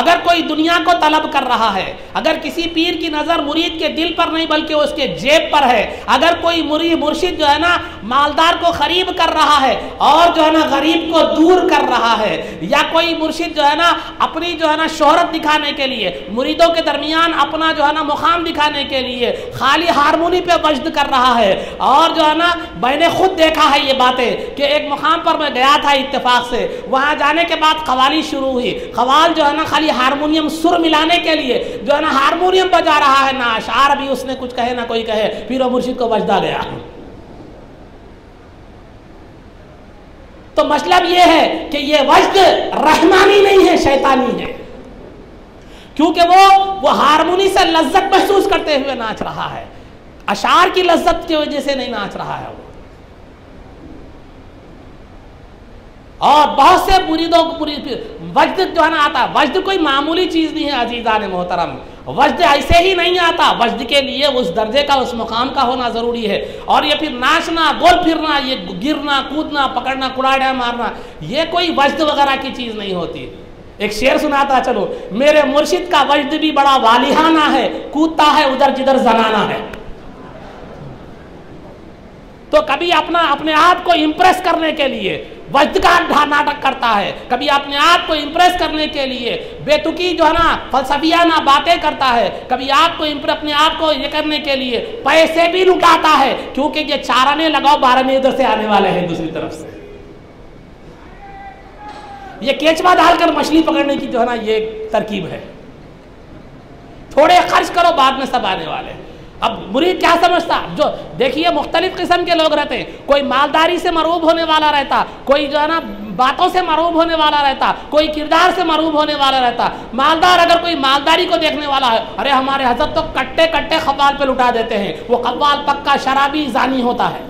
اگر کوئی دنیا کو طلب کر رہا ہے، اگر کسی پیر کی نظر مرید کے دل پر نہیں بلکہ اس کے جیب پر ہے، اگر کوئی مرشد جو ہے نا مالدار کو قریب کر رہا ہے اور جو ہے نا غریب کو دور کر رہا ہے، یا کوئی مرشد جو ہے نا اپنی جو ہے نا شہرت دکھانے کے لیے، مریدوں کے درمیان اپنا جو ہے نا مقام دکھانے کے لیے خالی ہارمونی پہ وجد کر رہا ہے، اور جو ہے نا میں نے خود دیکھا ہے یہ باتیں کہ ایک مقام پر میں گیا تھا اتفاق سے، وہاں جانے کے بعد قوالی شروع ہوئی. قوال جو ہے نا ہارمونیم سر ملانے کے لیے جو ہے نا ہارمونیم بجا رہا ہے، نہ اشعار بھی اس نے کچھ کہے نہ کوئی کہے، پیر و مرشد کو وجد آ گیا. تو مطلب یہ ہے کہ یہ وجد رحمانی نہیں ہے، شیطانی ہے، کیونکہ وہ ہارمونی سے لذت محسوس کرتے ہوئے ناچ رہا ہے، اشعار کی لذت کی وجہ سے نہیں ناچ رہا ہے. وہ اور بہت سے مریدوں کو وجد جو ہے نا آتا ہے. وجد کوئی معمولی چیز نہیں ہے عزیزان محترم. وجد ایسے ہی نہیں آتا، وجد کے لیے اس درجے کا، اس مقام کا ہونا ضروری ہے. اور یہ پھر ناچنا، گول پھرنا، یہ گرنا کودنا، پکڑنا کڑاڑیاں مارنا، یہ کوئی وجد وغیرہ کی چیز نہیں ہوتی. ایک شعر سناتا چلو، میرے مرشد کا وجد بھی بڑا والیانہ ہے، کودتا ہے ادھر جدھر زنانہ ہے. تو کبھی اپنے آپ کو امپریس کرنے کے لیے وجد کا ناٹک کرتا ہے، کبھی اپنے آپ کو امپریس کرنے کے لیے بے تکی جو ہے نا فلسفیانہ باتیں کرتا ہے، کبھی اپنے آپ کو یہ کرنے کے لیے پیسے بھی لٹاتا ہے، کیونکہ یہ چارانے لگاؤ 12 ادھر سے آنے والے ہیں دوسری طرف سے. یہ کیچوا ڈال کر مچھلی پکڑنے کی جو ہے نا یہ ترکیب ہے. تھوڑے خرچ کرو بعد میں سب آنے والے. اب مرید کیا سمجھتا؟ جو دیکھیے مختلف قسم کے لوگ رہتے ہیں، کوئی مالداری سے مروب ہونے والا رہتا، کوئی جو ہے نا باتوں سے مروب ہونے والا رہتا، کوئی کردار سے مروب ہونے والا رہتا. مالدار اگر کوئی مالداری کو دیکھنے والا ہے، ارے ہمارے حضرت تو کٹے کٹے قوال پہ لٹا دیتے ہیں، وہ قوال پکا شرابی زانی ہوتا ہے.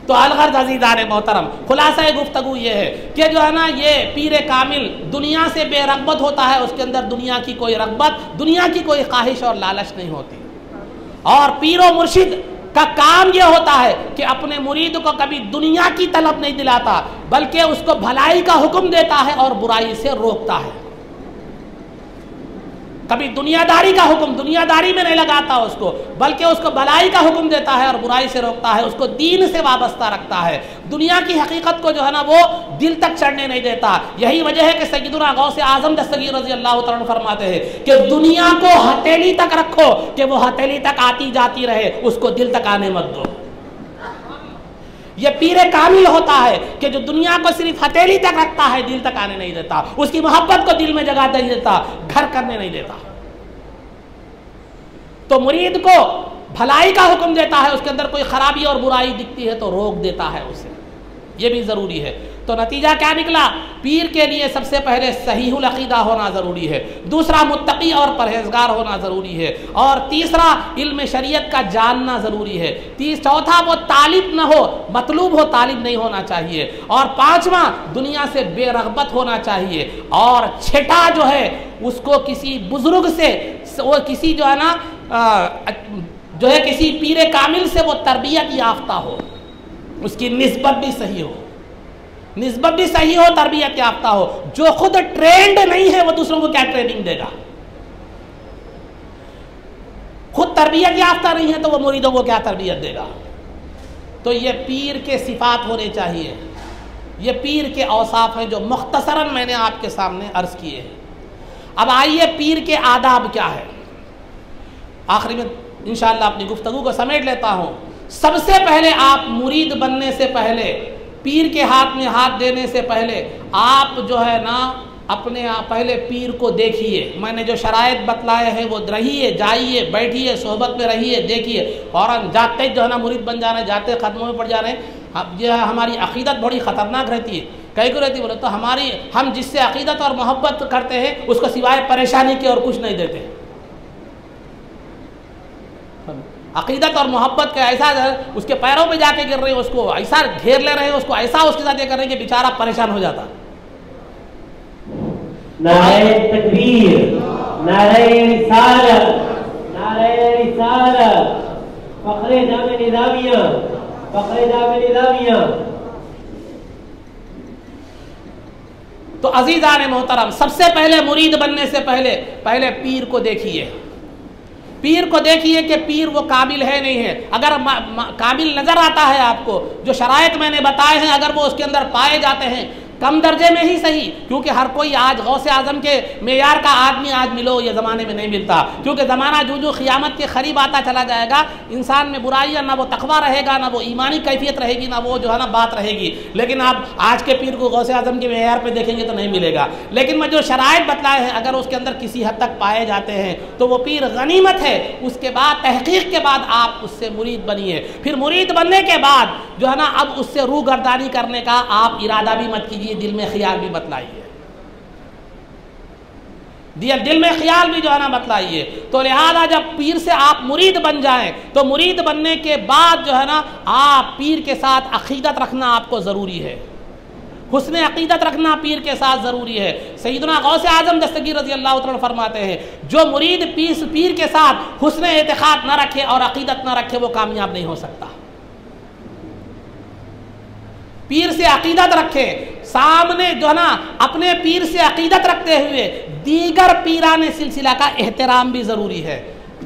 تو الغرض عزیزان محترم، خلاصہ گفتگو یہ ہے کہ جو ہے نا یہ پیر کامل دنیا سے بے رغبت ہوتا ہے، اس کے اندر دنیا کی کوئی رغبت، دنیا کی کوئی خواہش اور لالچ نہیں ہوتی. اور پیر و مرشد کا کام یہ ہوتا ہے کہ اپنے مرید کو کبھی دنیا کی طلب نہیں دلاتا، بلکہ اس کو بھلائی کا حکم دیتا ہے اور برائی سے روکتا ہے. کبھی دنیا داری کا حکم، دنیا داری میں نہیں لگاتا اس کو، بلکہ اس کو بھلائی کا حکم دیتا ہے اور برائی سے روکتا ہے، اس کو دین سے وابستہ رکھتا ہے. دنیا کی حقیقت کو جو ہے نا وہ دل تک چڑھنے نہیں دیتا. یہی وجہ ہے کہ سیدنا غوث اعظم دستگیر رضی اللہ تعالیٰ عنہ فرماتے ہیں کہ دنیا کو ہتھیلی تک رکھو کہ وہ ہتھیلی تک آتی جاتی رہے، اس کو دل تک آنے مت دو. یہ پیر کامل ہوتا ہے کہ جو دنیا کو صرف ہتھیلی تک رکھتا ہے، دل تک آنے نہیں دیتا، اس کی محبت کو دل میں جگہ نہیں دیتا، گھر کرنے نہیں دیتا. تو مرید کو بھلائی کا حکم دیتا ہے، اس کے اندر کوئی خرابی اور برائی دکھتی ہے تو روک دیتا ہے اسے. یہ بھی ضروری ہے. تو نتیجہ کیا نکلا؟ پیر کے لیے سب سے پہلے صحیح العقیدہ ہونا ضروری ہے، دوسرا متقی اور پرہیزگار ہونا ضروری ہے، اور تیسرا علم شریعت کا جاننا ضروری ہے، چوتھا وہ طالب نہ ہو، مطلوب ہو، طالب نہیں ہونا چاہیے، اور پانچواں دنیا سے بے رغبت ہونا چاہیے، اور چھٹا جو ہے اس کو کسی بزرگ سے، وہ کسی جو ہے نا جو ہے کسی پیر کامل سے وہ تربیت یافتہ ہو، اس کی نسبت بھی صحیح ہو، نسبت بھی صحیح ہو، تربیت یافتہ ہو. جو خود ٹرینڈ نہیں ہے وہ دوسروں کو کیا ٹریننگ دے گا؟ خود تربیت یافتہ نہیں ہے تو وہ مریدوں کو کیا تربیت دے گا؟ تو یہ پیر کے صفات ہونے چاہیے، یہ پیر کے اوصاف ہیں جو مختصراً میں نے آپ کے سامنے عرض کیے ہیں. اب آئیے پیر کے آداب کیا ہے. آخری میں انشاءاللہ اپنی گفتگو کو سمیٹ لیتا ہوں. سب سے پہلے آپ مرید بننے سے پہلے، پیر کے ہاتھ میں ہاتھ دینے سے پہلے آپ جو ہے نا اپنے پہلے پیر کو دیکھیے. میں نے جو شرائط بتلائے ہیں وہ رہیے، جائیے، بیٹھیے، صحبت میں رہیے، دیکھیے. فوراً جاتے جو ہے نا مرید بن جا رہے ہیں، جاتے قدموں میں پڑ جا رہے ہیں. اب یہ ہماری عقیدت بڑی خطرناک رہتی ہے. کہیں کو رہتی ہے بولے تو ہم جس سے عقیدت اور محبت کرتے ہیں اس کو سوائے پریشانی کے اور کچھ نہیں دیتے. عقیدت اور محبت کا ایسا اس کے پیروں پہ جا کے گر رہے ہیں، اس کو ایسا گھیر لے رہے ہیں، اس کو ایسا اس کے ساتھ یہ کر رہے ہیں کہ بیچارہ پریشان ہو جاتا. نعرہ تکبیر، نعرہ رسالت، نعرہ رسالت، فخر جام نظامیہ، فخر جام نظامیہ. تو عزیزان محترم، سب سے پہلے مرید بننے سے پہلے پیر کو دیکھیے. پیر کو دیکھیے کہ پیر وہ کامل ہے نہیں ہے. اگر کامل نظر آتا ہے آپ کو، جو شرائط میں نے بتائے ہیں اگر وہ اس کے اندر پائے جاتے ہیں، کم درجے میں ہی صحیح، کیونکہ ہر کوئی آج غوث اعظم کے معیار کا آدمی آج ملو یہ زمانے میں نہیں ملتا. کیونکہ زمانہ جو قیامت کے قریب آتا چلا جائے گا، انسان میں برائیاں، نہ وہ تقویٰ رہے گا، نہ وہ ایمانی کیفیت رہے گی، نہ وہ جو ہے نا بات رہے گی. لیکن آپ آج کے پیر کو غوث اعظم کے معیار پہ دیکھیں گے تو نہیں ملے گا. لیکن میں جو شرائط بتلائے ہیں اگر اس کے اندر کسی حد تک پائے جاتے ہیں تو وہ پیر غنیمت ہے. اس کے بعد تحقیق کے بعد آپ اس سے مرید بنیے. پھر مرید بننے کے بعد جو ہے نا اب اس سے روگردانی کرنے کا آپ ارادہ بھی مت کیجیے، دل میں خیال بھی بتلائیے، دل میں خیال بھی جو ہے نا بتلائیے. تو لہذا جب پیر سے آپ مرید بن جائیں تو مرید بننے کے بعد جو ہے نا آپ پیر کے ساتھ عقیدت رکھنا آپ کو ضروری ہے. حسن عقیدت رکھنا پیر کے ساتھ ضروری ہے۔ سیدنا غوث اعظم دستگیر رضی اللہ عنہ فرماتے ہیں جو مرید پیر کے ساتھ حسن اعتقاد نہ رکھے اور عقیدت نہ رکھے وہ کامیاب نہیں ہو سکتا۔ پیر سے عقیدت رکھے، سامنے جو ہے نا اپنے پیر سے عقیدت رکھتے ہوئے دیگر پیران سلسلہ کا احترام بھی ضروری ہے۔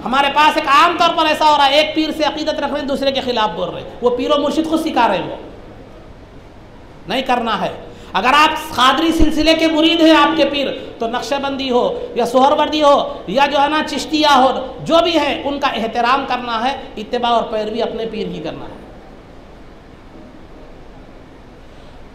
ہمارے پاس ایک عام طور پر ایسا ہو رہا ہے، ایک پیر سے عقیدت رکھ رہے ہیں دوسرے کے خلاف بول رہے ہیں، وہ پیر و مرشد خود سکھا رہے ہیں، وہ نہیں کرنا ہے۔ اگر آپ قادری سلسلے کے مرید ہیں، آپ کے پیر تو نقشبندی ہو یا سہروردی ہو یا جو ہے نا چشتیہ ہو، جو بھی ہے ان کا احترام کرنا ہے، اتباع اور پیروی اپنے پیر کی کرنا ہے۔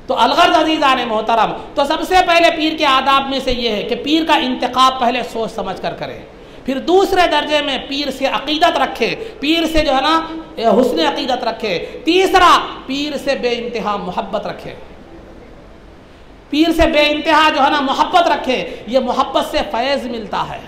تو الغرض عزیزان محترم، تو سب سے پہلے پیر کے آداب میں سے یہ ہے کہ پیر کا انتخاب پہلے سوچ سمجھ کر کرے، پھر دوسرے درجے میں پیر سے عقیدت رکھے، پیر سے جو ہے نا حسن عقیدت رکھے، تیسرا پیر سے بے انتہا محبت رکھے، پیر سے بے انتہا جو ہے نا محبت رکھے، یہ محبت سے فیض ملتا ہے۔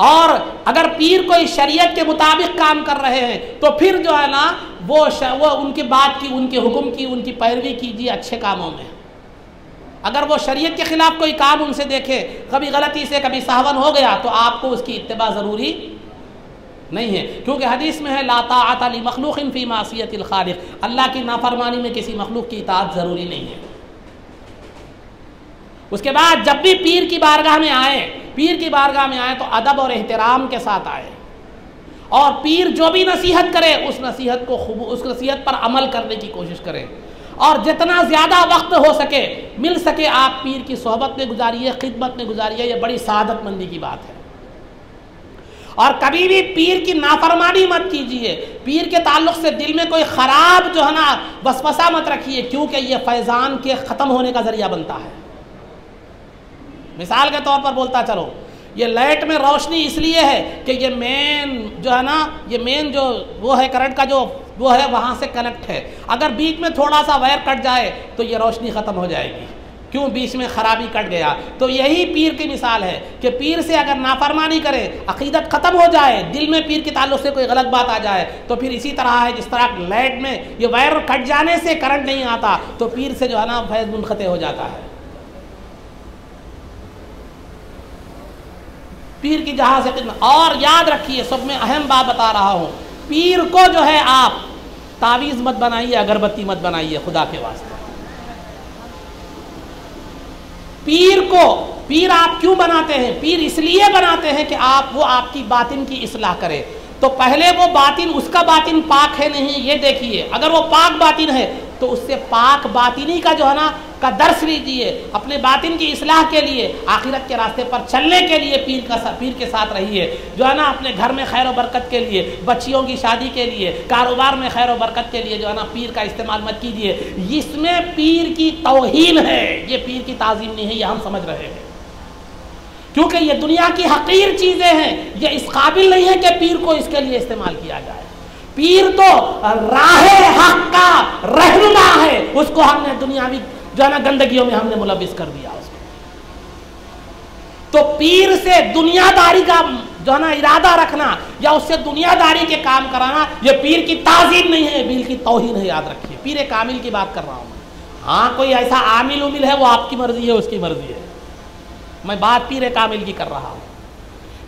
اور اگر پیر کوئی شریعت کے مطابق کام کر رہے ہیں تو پھر جو ہے نا وہ ان کی بات کی، ان کے حکم کی، ان کی پیروی کیجیے اچھے کاموں میں۔ اگر وہ شریعت کے خلاف کوئی کام ان سے دیکھے، کبھی غلطی سے کبھی سہون ہو گیا، تو آپ کو اس کی اتباع ضروری نہیں ہے، کیونکہ حدیث میں ہے لا طاعۃ لمخلوق فی معصیۃ الخالق، اللہ کی نافرمانی میں کسی مخلوق کی اطاعت ضروری نہیں ہے۔ اس کے بعد جب بھی پیر کی بارگاہ میں آئے تو ادب اور احترام کے ساتھ آئے، اور پیر جو بھی نصیحت کرے اس نصیحت پر عمل کرنے کی کوشش کرے، اور جتنا زیادہ وقت ہو سکے مل سکے آپ پیر کی صحبت میں گزاریے، خدمت میں گزاریے، یہ بڑی سعادت مندی کی بات ہے۔ اور کبھی بھی پیر کی نافرمانی مت کیجیے، پیر کے تعلق سے دل میں کوئی خراب جو ہے نا وسوسہ مت رکھیے، کیونکہ یہ فیضان کے ختم ہونے کا ذریعہ بنتا ہے۔ مثال کے طور پر بولتا چلو، یہ لائٹ میں روشنی اس لیے ہے کہ یہ مین جو وہ ہے کرنٹ کا جو وہ ہے وہاں سے کنیکٹ ہے، اگر بیچ میں تھوڑا سا وائر کٹ جائے تو یہ روشنی ختم ہو جائے گی، کیوں؟ بیچ میں خرابی کٹ گیا۔ تو یہی پیر کی مثال ہے کہ پیر سے اگر نافرمانی کرے، عقیدت ختم ہو جائے، دل میں پیر کے تعلق سے کوئی غلط بات آ جائے، تو پھر اسی طرح ہے جس طرح لائٹ میں یہ وائر کٹ جانے سے کرنٹ نہیں آتا، تو پیر سے جو ہے نا فیض منقطع ہو جاتا ہے۔ پیر کی جہاں سے خدمت، اور یاد رکھیے سب میں اہم بات بتا رہا ہوں، پیر کو جو ہے آپ تعویذ مت بنائیے، اگربتی مت بنائیے، خدا کے واسطے۔ پیر آپ کیوں بناتے ہیں؟ پیر اس لیے بناتے ہیں کہ وہ آپ کی باطن کی اصلاح کرے۔ تو پہلے وہ باطن، اس کا باطن پاک ہے نہیں یہ دیکھیے، اگر وہ پاک باطن ہے تو اس سے پاک باطنی کا جو ہے نا کا درس لیجئے، اپنے باطن کی اصلاح کے لیے، آخرت کے راستے پر چلنے کے لیے پیر کے ساتھ رہیے، جو ہے نا اپنے گھر میں خیر و برکت کے لیے، بچیوں کی شادی کے لیے، کاروبار میں خیر و برکت کے لیے جو ہے نا پیر کا استعمال مت کیجیے، اس میں پیر کی توہین ہے، یہ پیر کی تعظیم نہیں ہے، یہ ہم سمجھ رہے ہیں، کیونکہ یہ دنیا کی حقیر چیزیں ہیں، یہ اس قابل نہیں ہے کہ پیر کو اس کے لیے استعمال کیا جائے۔ پیر تو راہ حق کا رہنما ہے، اس کو ہم نے دنیاوی جو ہے نا گندگیوں میں ہم نے ملوث کر دیا اس کو۔ تو پیر سے دنیا داری کا جو ہے نا ارادہ رکھنا یا اس سے دنیا داری کے کام کرانا، یہ پیر کی تعظیم نہیں ہے، پیر کی توہین ہے، یاد رکھیے۔ پیر کامل کی بات کر رہا ہوں، ہاں کوئی ایسا عامل امل ہے وہ آپ کی مرضی ہے، اس کی مرضی ہے، میں بات پیر کامل کی کر رہا ہوں۔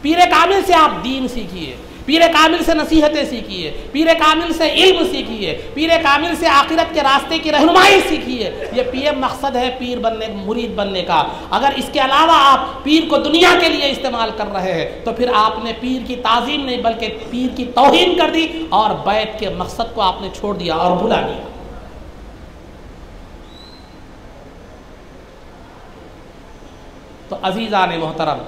پیر کامل سے آپ دین سیکھیے، پیر کامل سے نصیحتیں سیکھیے، پیر کامل سے علم سیکھیے، پیر کامل سے آخرت کے راستے کی رہنمائی سیکھیے، یہ پیر مقصد ہے پیر بننے، مرید بننے کا۔ اگر اس کے علاوہ آپ پیر کو دنیا کے لیے استعمال کر رہے ہیں تو پھر آپ نے پیر کی تعظیم نہیں بلکہ پیر کی توہین کر دی، اور بیعت کے مقصد کو آپ نے چھوڑ دیا اور بھلا دیا۔ تو عزیزان محترم،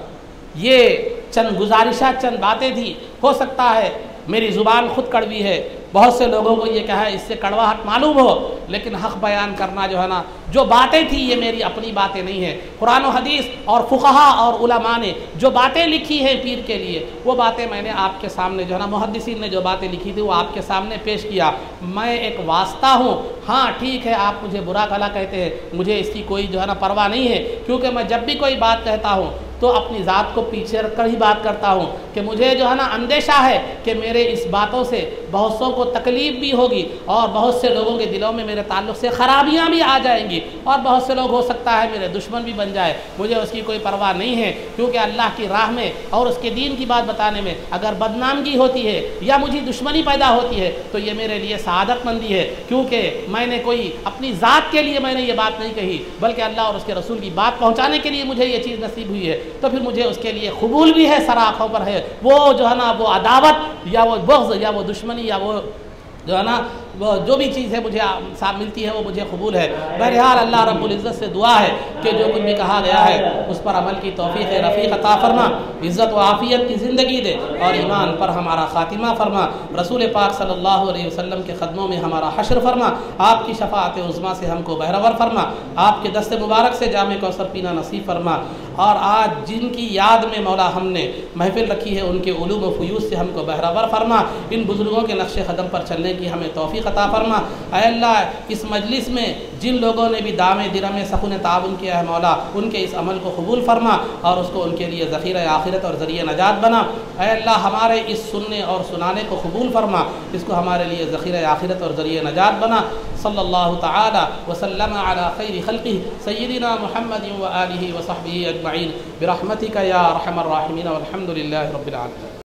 یہ چند گزارشات، چند باتیں تھی، ہو سکتا ہے میری زبان خود کڑوی ہے، بہت سے لوگوں کو یہ کہا ہے اس سے کڑواہٹ معلوم ہو، لیکن حق بیان کرنا جو ہے نا، جو باتیں تھی یہ میری اپنی باتیں نہیں ہیں، قرآن و حدیث اور فقہا اور علماء نے جو باتیں لکھی ہیں پیر کے لیے، وہ باتیں میں نے آپ کے سامنے جو ہے نا، محدثین نے جو باتیں لکھی تھی وہ آپ کے سامنے پیش کیا۔ میں ایک واسطہ ہوں، ہاں ٹھیک ہے آپ مجھے برا بھلا کہتے ہیں، مجھے اس کی کوئی جو ہے نا پرواہ نہیں ہے، کیونکہ میں جب بھی کوئی بات کہتا ہوں تو تو اپنی ذات کو پیچھے رکھ کر ہی بات کرتا ہوں کہ مجھے جو ہے نا اندیشہ ہے کہ میرے اس باتوں سے بہت سو کو تکلیف بھی ہوگی اور بہت سے لوگوں کے دلوں میں میرے تعلق سے خرابیاں بھی آ جائیں گی اور بہت سے لوگ ہو سکتا ہے میرے دشمن بھی بن جائے. مجھے اس کی کوئی پرواہ نہیں ہے, کیونکہ اللہ کی راہ میں اور اس کے دین کی بات بتانے میں اگر بدنامگی ہوتی ہے یا مجھے دشمنی پیدا ہوتی ہے تو یہ میرے لیے سعادت مندی ہے, کیونکہ میں نے کوئی اپنی ذات کے لیے میں نے یہ بات نہیں کہی بلکہ اللہ اور اس کے رسول کی بات پہنچانے کے لیے مجھے یہ چیز نصیب ہوئی ہے. تو پھر مجھے اس کے لیے قبول بھی ہے, سراخوں پر ہے وہ جو ہے نا وہ عداوت یا وہ بغض یا وہ دشمنی یا وہ جو ہے نا وہ جو بھی چیز ہے مجھے ملتی ہے وہ مجھے قبول ہے. بہرحال اللہ رب العزت سے دعا ہے کہ جو کچھ بھی کہا گیا ہے اس پر عمل کی توفیق رفیق عطا فرما, عزت و عافیت کی زندگی دے اور ایمان پر ہمارا خاتمہ فرما. رسول پاک صلی اللہ علیہ وسلم کے قدموں میں ہمارا حشر فرما. آپ کی شفاعت عظمیٰ سے ہم کو بہرور فرما. آپ کے دست مبارک سے جام کوثر پینا نصیب فرما. اور آج جن کی یاد میں مولا ہم نے محفل رکھی ہے ان کے علوم و فیوض سے ہم کو بہرور فرما. ان بزرگوں کے نقش قدم پر چلنے کی ہمیں توفیق عطا فرما. اے اللہ اس مجلس میں جن لوگوں نے بھی دام درم سخن تعاون کیا ہے مولا ان کے اس عمل کو قبول فرما اور اس کو ان کے لیے ذخیرہ آخرت اور ذریعہ نجات بنا. اے اللہ ہمارے اس سننے اور سنانے کو قبول فرما, اس کو ہمارے لیے ذخیرہ آخرت اور ذریعہ نجات بنا. صلی اللہ تعالی وسلم علی خیر خلقہ سیدنا محمد و آلہ و صحبہ اجمعین برحمتک یا ارحم الراحمین والحمد للہ رب العالمین.